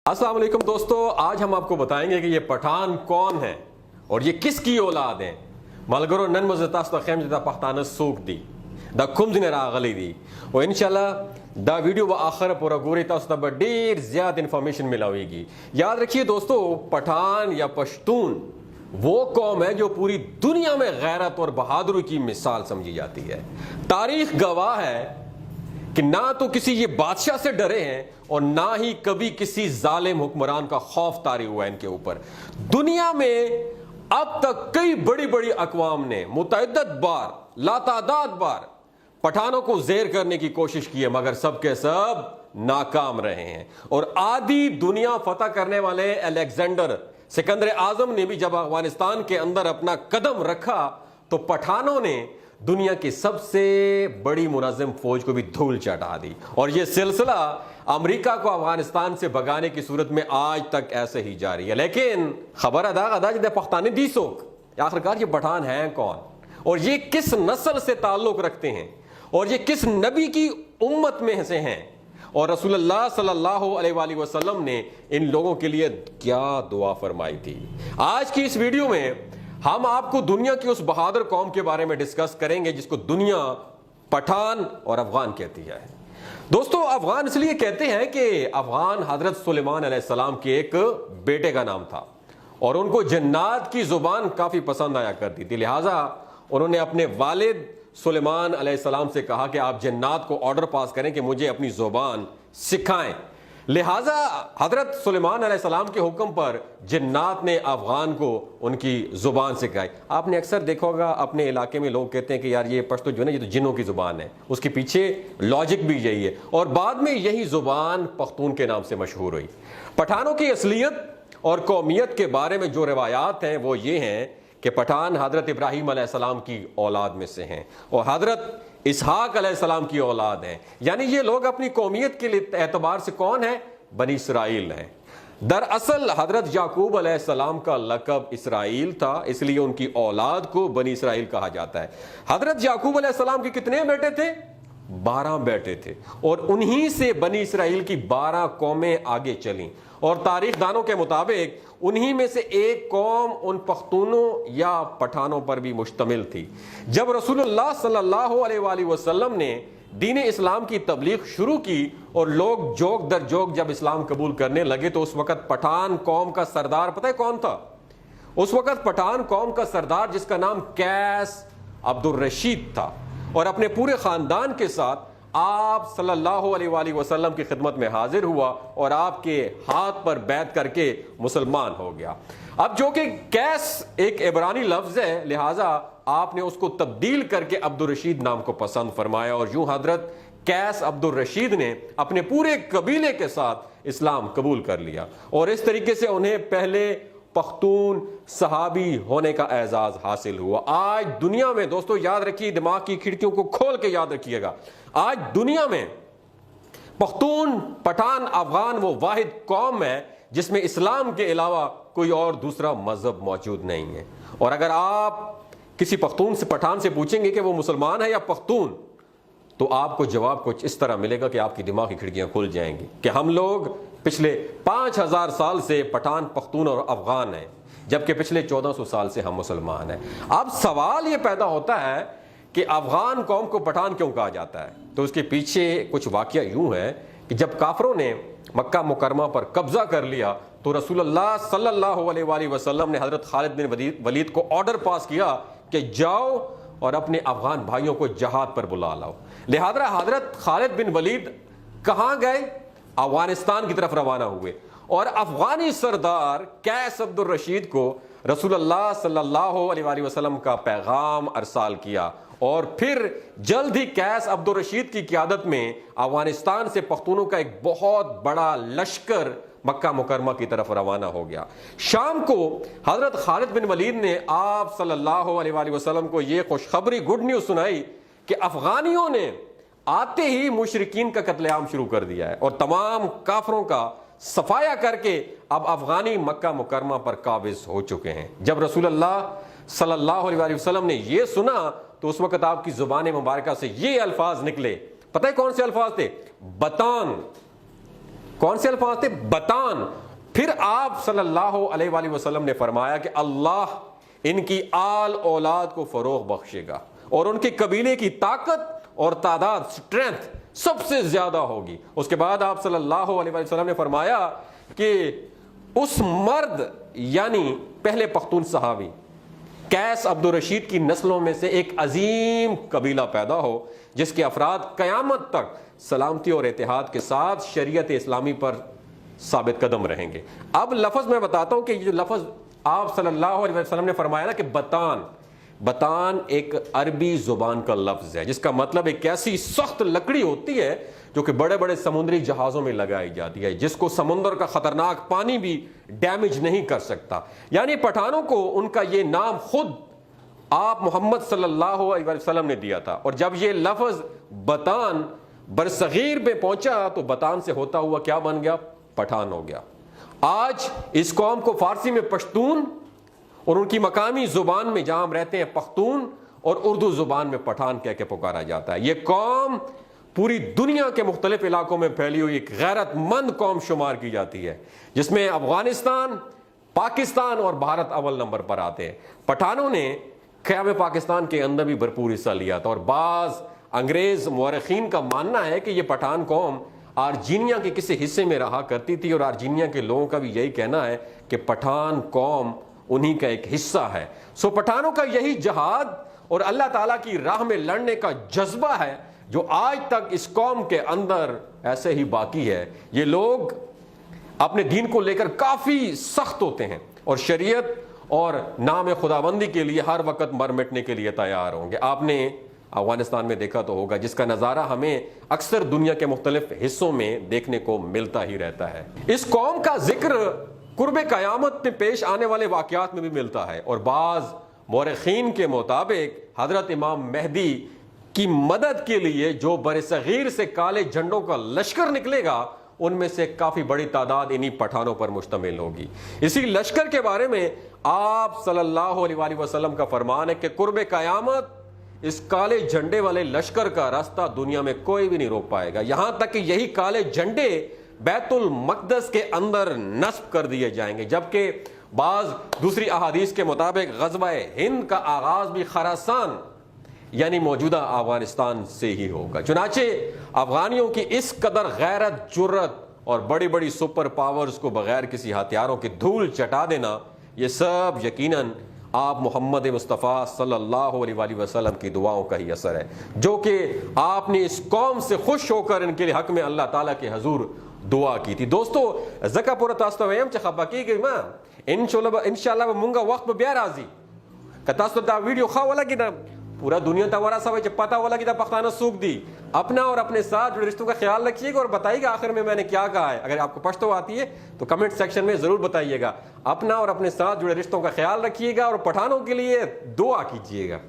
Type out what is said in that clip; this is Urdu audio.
السلام علیکم دوستو، آج ہم آپ کو بتائیں گے کہ یہ پٹھان کون ہے اور یہ کس کی اولاد ہیں. ملګرو نن مزه تاسو ته خیم چې دا پښتانه څوک دي، دا کوم ځای راغلي دي، او ان شاء الله دا ویڈیو به آخر پورا ګوري، تاسو ته به ډیر زیات انفارمیشن ملاويږي. یاد رکھیے دوستو، پٹھان یا پشتون وہ قوم ہے جو پوری دنیا میں غیرت اور بہادری کی مثال سمجھی جاتی ہے. تاریخ گواہ ہے کہ نہ تو کسی یہ بادشاہ سے ڈرے ہیں اور نہ ہی کبھی کسی ظالم حکمران کا خوف طاری ہوا ہے ان کے اوپر. دنیا میں اب تک کئی بڑی بڑی اقوام نے متعدد بار لاتعداد بار پٹھانوں کو زیر کرنے کی کوشش کی ہے، مگر سب کے سب ناکام رہے ہیں. اور آدھی دنیا فتح کرنے والے الیگزینڈر سکندر اعظم نے بھی جب افغانستان کے اندر اپنا قدم رکھا تو پٹھانوں نے دنیا کی سب سے بڑی منظم فوج کو بھی دھول چٹا دی، اور یہ سلسلہ امریکہ کو افغانستان سے بھگانے کی صورت میں آج تک ایسے ہی جاری ہے. لیکن خبر ادا جدے پختانے دی سوک آخرکار یہ پٹھان ہیں کون، اور یہ کس نسل سے تعلق رکھتے ہیں، اور یہ کس نبی کی امت میں سے ہیں، اور رسول اللہ صلی اللہ علیہ وآلہ وسلم نے ان لوگوں کے لیے کیا دعا فرمائی تھی. آج کی اس ویڈیو میں ہم آپ کو دنیا کی اس بہادر قوم کے بارے میں ڈسکس کریں گے جس کو دنیا پٹھان اور افغان کہتی ہے. دوستو افغان اس لیے کہتے ہیں کہ افغان حضرت سلیمان علیہ السلام کے ایک بیٹے کا نام تھا، اور ان کو جنات کی زبان کافی پسند آیا کرتی تھی. لہٰذا انہوں نے اپنے والد سلیمان علیہ السلام سے کہا کہ آپ جنات کو آرڈر پاس کریں کہ مجھے اپنی زبان سکھائیں. لہٰذا حضرت سلیمان علیہ السلام کے حکم پر جنات نے افغان کو ان کی زبان سکھائی. آپ نے اکثر دیکھا ہوگا اپنے علاقے میں لوگ کہتے ہیں کہ یار یہ پشتو جو ہے نا یہ تو جنوں کی زبان ہے، اس کے پیچھے لاجک بھی یہی ہے، اور بعد میں یہی زبان پختون کے نام سے مشہور ہوئی. پٹھانوں کی اصلیت اور قومیت کے بارے میں جو روایات ہیں وہ یہ ہیں کہ پٹھان حضرت ابراہیم علیہ السلام کی اولاد میں سے ہیں اور حضرت اسحاق علیہ السلام کی اولاد ہیں. یعنی یہ لوگ اپنی قومیت کے اعتبار سے کون ہیں؟ بنی اسرائیل ہیں. دراصل حضرت یعقوب علیہ السلام کا لقب اسرائیل تھا، اس لیے ان کی اولاد کو بنی اسرائیل کہا جاتا ہے. حضرت یعقوب علیہ السلام کے کتنے بیٹے تھے؟ 12 بیٹے تھے، اور انہی سے بنی اسرائیل کی 12 قومیں آگے چلیں، اور تاریخ دانوں کے مطابق انہی میں سے ایک قوم ان پختونوں یا پٹھانوں پر بھی مشتمل تھی. جب رسول اللہ صلی اللہ علیہ وآلہ وسلم نے دین اسلام کی تبلیغ شروع کی اور لوگ جوک در جوک جب اسلام قبول کرنے لگے تو اس وقت پٹھان قوم کا سردار پتہ ہے کون تھا؟ اس وقت پٹھان قوم کا سردار جس کا نام قیس عبد الرشید تھا، اور اپنے پورے خاندان کے ساتھ آپ صلی اللہ علیہ وآلہ وسلم کی خدمت میں حاضر ہوا اور آپ کے ہاتھ پر بیعت کر کے مسلمان ہو گیا. اب جو کہ قیس ایک عبرانی لفظ ہے، لہٰذا آپ نے اس کو تبدیل کر کے عبد الرشید نام کو پسند فرمایا، اور یوں حضرت قیس عبد الرشید نے اپنے پورے قبیلے کے ساتھ اسلام قبول کر لیا، اور اس طریقے سے انہیں پہلے پختون صحابی ہونے کا اعزاز حاصل ہوا. آج دنیا میں دوستو یاد رکھیے، دماغ کی کھڑکیوں کو کھول کے یاد رکھیے گا، آج دنیا میں پختون پٹھان افغان وہ واحد قوم ہے جس میں اسلام کے علاوہ کوئی اور دوسرا مذہب موجود نہیں ہے. اور اگر آپ کسی پختون سے پٹھان سے پوچھیں گے کہ وہ مسلمان ہے یا پختون، تو آپ کو جواب کچھ اس طرح ملے گا کہ آپ کی دماغ کی کھڑکیاں کھل جائیں گی کہ ہم لوگ پچھلے 5000 سال سے پٹھان پختون اور افغان ہیں، جبکہ پچھلے 1400 سال سے ہم مسلمان ہیں. اب سوال یہ پیدا ہوتا ہے کہ افغان قوم کو پٹھان کیوں کہا جاتا ہے؟ تو اس کے پیچھے کچھ واقعہ یوں ہے کہ جب کافروں نے مکہ مکرمہ پر قبضہ کر لیا تو رسول اللہ صلی اللہ علیہ وآلہ وسلم نے حضرت خالد بن ولید کو آرڈر پاس کیا کہ جاؤ اور اپنے افغان بھائیوں کو جہاد پر بلا لاؤ. لہذا حضرت خالد بن ولید کہاں گئے؟ افغانستان کی طرف روانہ ہوئے، اور افغانی سردار قیس عبد الرشید کو رسول اللہ صلی اللہ علیہ وآلہ وسلم کا پیغام ارسال کیا، اور پھر جلد ہی قیس عبد الرشید کی قیادت میں افغانستان سے پختونوں کا ایک بہت بڑا لشکر مکہ مکرمہ کی طرف روانہ ہو گیا. شام کو حضرت خالد بن ولید نے آپ صلی اللہ علیہ وآلہ وسلم کو یہ خوشخبری گڈ نیوز سنائی کہ افغانیوں نے آتے ہی مشرکین کا قتل عام شروع کر دیا ہے، اور تمام کافروں کا صفایا کر کے اب افغانی مکہ مکرمہ پر قابض ہو چکے ہیں. جب رسول اللہ صلی اللہ علیہ وسلم نے یہ سنا تو اس وقت آپ کی زبان مبارکہ سے یہ الفاظ نکلے. پتہ ہے کون سے الفاظ تھے؟ بطان کون سے الفاظ تھے؟ بطان. پھر آپ صلی اللہ علیہ وآلہ وسلم نے فرمایا کہ اللہ ان کی آل اولاد کو فروغ بخشے گا اور ان کے قبیلے کی طاقت اور تعداد، اسٹرینتھ سب سے زیادہ ہوگی. اس کے بعد آپ صلی اللہ علیہ وآلہ وسلم نے فرمایا کہ اس مرد یعنی پہلے پختون صحابی قیس عبد الرشید کی نسلوں میں سے ایک عظیم قبیلہ پیدا ہو جس کے افراد قیامت تک سلامتی اور اتحاد کے ساتھ شریعت اسلامی پر ثابت قدم رہیں گے. اب لفظ میں بتاتا ہوں کہ یہ جو لفظ آپ صلی اللہ علیہ وسلم نے فرمایا نا کہ بطان، بطان ایک عربی زبان کا لفظ ہے جس کا مطلب ایک ایسی سخت لکڑی ہوتی ہے جو کہ بڑے بڑے سمندری جہازوں میں لگائی جاتی ہے، جس کو سمندر کا خطرناک پانی بھی ڈیمیج نہیں کر سکتا. یعنی پٹھانوں کو ان کا یہ نام خود آپ محمد صلی اللہ علیہ وسلم نے دیا تھا، اور جب یہ لفظ بطان برصغیر میں پہنچا تو بطان سے ہوتا ہوا کیا بن گیا؟ پٹھان ہو گیا. آج اس قوم کو فارسی میں پشتون اور ان کی مقامی زبان میں جہاں ہم رہتے ہیں پختون اور اردو زبان میں پٹھان کہہ کے پکارا جاتا ہے. یہ قوم پوری دنیا کے مختلف علاقوں میں پھیلی ہوئی ایک غیرت مند قوم شمار کی جاتی ہے جس میں افغانستان، پاکستان اور بھارت اول نمبر پر آتے ہیں. پٹھانوں نے قیام پاکستان کے اندر بھی بھرپور حصہ لیا تھا، اور بعض انگریز مورخین کا ماننا ہے کہ یہ پٹھان قوم آرجینیا کے کسی حصے میں رہا کرتی تھی، اور آرجینیا کے لوگوں کا بھی یہی کہنا ہے کہ پٹھان قوم انہی کا ایک حصہ ہے. سو پٹھانوں کا یہی جہاد اور اللہ تعالیٰ کی راہ میں لڑنے کا جذبہ ہے جو آج تک اس قوم کے اندر ایسے ہی باقی ہے. یہ لوگ اپنے دین کو لے کر کافی سخت ہوتے ہیں اور شریعت اور نام خداوندی کے لیے ہر وقت مر مٹنے کے لیے تیار ہوں گے. آپ نے افغانستان میں دیکھا تو ہوگا جس کا نظارہ ہمیں اکثر دنیا کے مختلف حصوں میں دیکھنے کو ملتا ہی رہتا ہے. اس قوم کا ذکر قرب قیامت میں پیش آنے والے واقعات میں بھی ملتا ہے، اور بعض مورخین کے مطابق حضرت امام مہدی کی مدد کے لیے جو برصغیر سے کالے جھنڈوں کا لشکر نکلے گا ان میں سے کافی بڑی تعداد انہی پٹھانوں پر مشتمل ہوگی. اسی لشکر کے بارے میں آپ صلی اللہ علیہ وآلہ وسلم کا فرمان ہے کہ قرب قیامت اس کالے جھنڈے والے لشکر کا راستہ دنیا میں کوئی بھی نہیں روک پائے گا، یہاں تک کہ یہی کالے جھنڈے بیت المقدس کے اندر نصب کر دیے جائیں گے. جبکہ بعض دوسری احادیث کے مطابق غزوہ ہند کا آغاز بھی خراسان یعنی موجودہ افغانستان سے ہی ہوگا. چنانچہ افغانیوں کی اس قدر غیرت، جرت اور بڑی بڑی سپر پاورز کو بغیر کسی ہتھیاروں کی دھول چٹا دینا، یہ سب یقیناً آپ محمد مصطفیٰ صلی اللہ علیہ وآلہ وسلم کی دعاؤں کا ہی اثر ہے جو کہ آپ نے اس قوم سے خوش ہو کر ان کے حق میں اللہ تعالیٰ کے حضور دعا کی تھی. دوستو زکا پورا تاسو ته ویم چې خپه کیږئ ما انشاءالله به مونږ وخت به بیا راځي که تاسو دا ویډیو ښه ولګي دا پورا دنیا ته ورسوئ چې پتہ ولگی دا پختانہ څوک دی. اپنا اور اپنے ساتھ جڑے رشتوں کا خیال رکھیے گا اور بتائیے گا آخر میں نے کیا کہا ہے. اگر آپ کو پشتو آتی ہے تو کمنٹ سیکشن میں ضرور بتائیے گا. اپنا اور اپنے ساتھ جڑے رشتوں کا خیال رکھیے گا اور پٹھانوں کے لیے دعا کیجیے گا.